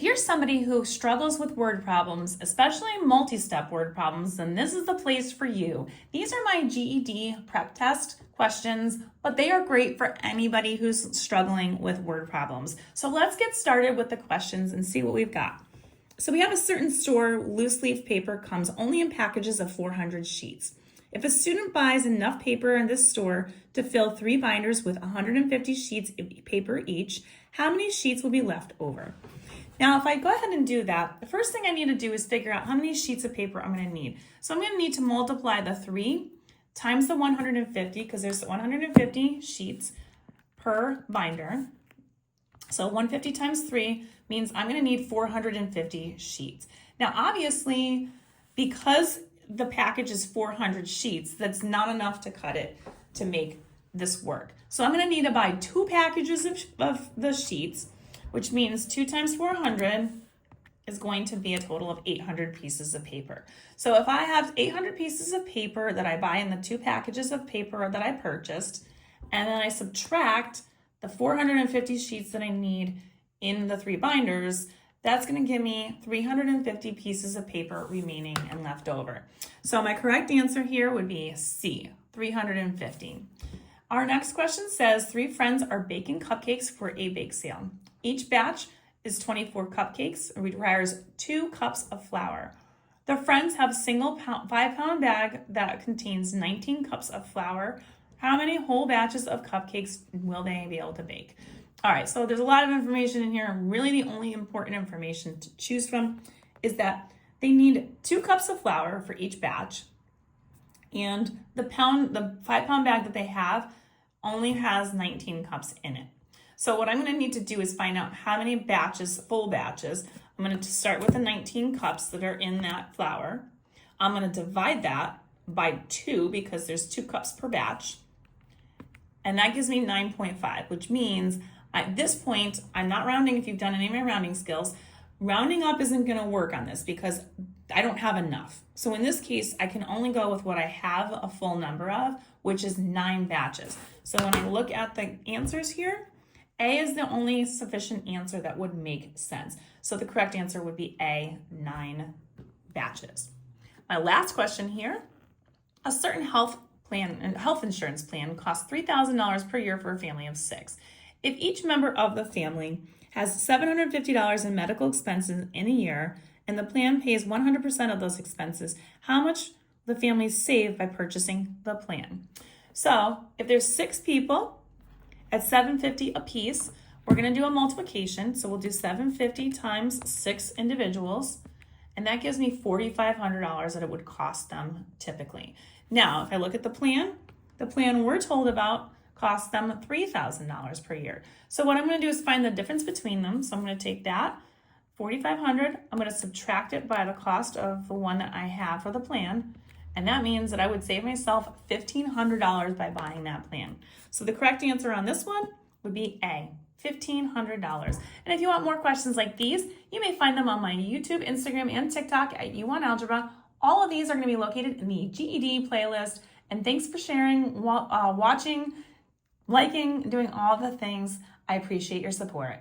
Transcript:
If you're somebody who struggles with word problems, especially multi-step word problems, then this is the place for you. These are my GED prep test questions, but they are great for anybody who's struggling with word problems. So let's get started with the questions and see what we've got. So we have a certain store, loose leaf paper comes only in packages of 400 sheets. If a student buys enough paper in this store to fill 3 binders with 150 sheets of paper each, how many sheets will be left over? Now, if I go ahead and do that, the first thing I need to do is figure out how many sheets of paper I'm going to need. So I'm going to need to multiply the 3 times the 150, because there's 150 sheets per binder. So 150 times 3 means I'm going to need 450 sheets. Now, obviously, because the package is 400 sheets, that's not enough to cut it to make this work. So I'm going to need to buy 2 packages of the sheets, which means 2 times 400 is going to be a total of 800 pieces of paper. So if I have 800 pieces of paper that I buy in the 2 packages of paper that I purchased, and then I subtract the 450 sheets that I need in the 3 binders, that's going to give me 350 pieces of paper remaining and left over. So my correct answer here would be C, 350. Our next question says 3 friends are baking cupcakes for a bake sale. Each batch is 24 cupcakes and requires 2 cups of flour. The friends have a single 5-pound bag that contains 19 cups of flour. How many whole batches of cupcakes will they be able to bake? All right, so there's a lot of information in here. Really, the only important information to choose from is that they need 2 cups of flour for each batch, and the 5-pound bag that they have only has 19 cups in it. So what I'm going to need to do is find out how many batches, full batches. I'm going to start with the 19 cups that are in that flour. I'm going to divide that by 2 because there's 2 cups per batch. And that gives me 9.5, which means at this point, I'm not rounding. If you've done any of my rounding skills, rounding up isn't going to work on this because I don't have enough. So in this case, I can only go with what I have a full number of, which is 9 batches. So when I look at the answers here, A is the only sufficient answer that would make sense. So the correct answer would be A, 9 batches. My last question here, a certain health insurance plan costs $3,000 per year for a family of 6. If each member of the family has $750 in medical expenses in a year, and the plan pays 100% of those expenses, how much the family save by purchasing the plan? So if there's 6 people at $750 a piece, we're going to do a multiplication. So we'll do $750 times 6 individuals, and that gives me $4,500 that it would cost them typically. Now, if I look at the plan we're told about costs them $3,000 per year. So what I'm going to do is find the difference between them. So I'm going to take that $4,500, I'm going to subtract it by the cost of the one that I have for the plan, and that means that I would save myself $1,500 by buying that plan. So the correct answer on this one would be A, $1,500. And if you want more questions like these, you may find them on my YouTube, Instagram, and TikTok at U1Algebra. All of these are going to be located in the GED playlist. And thanks for sharing, watching, liking, doing all the things. I appreciate your support.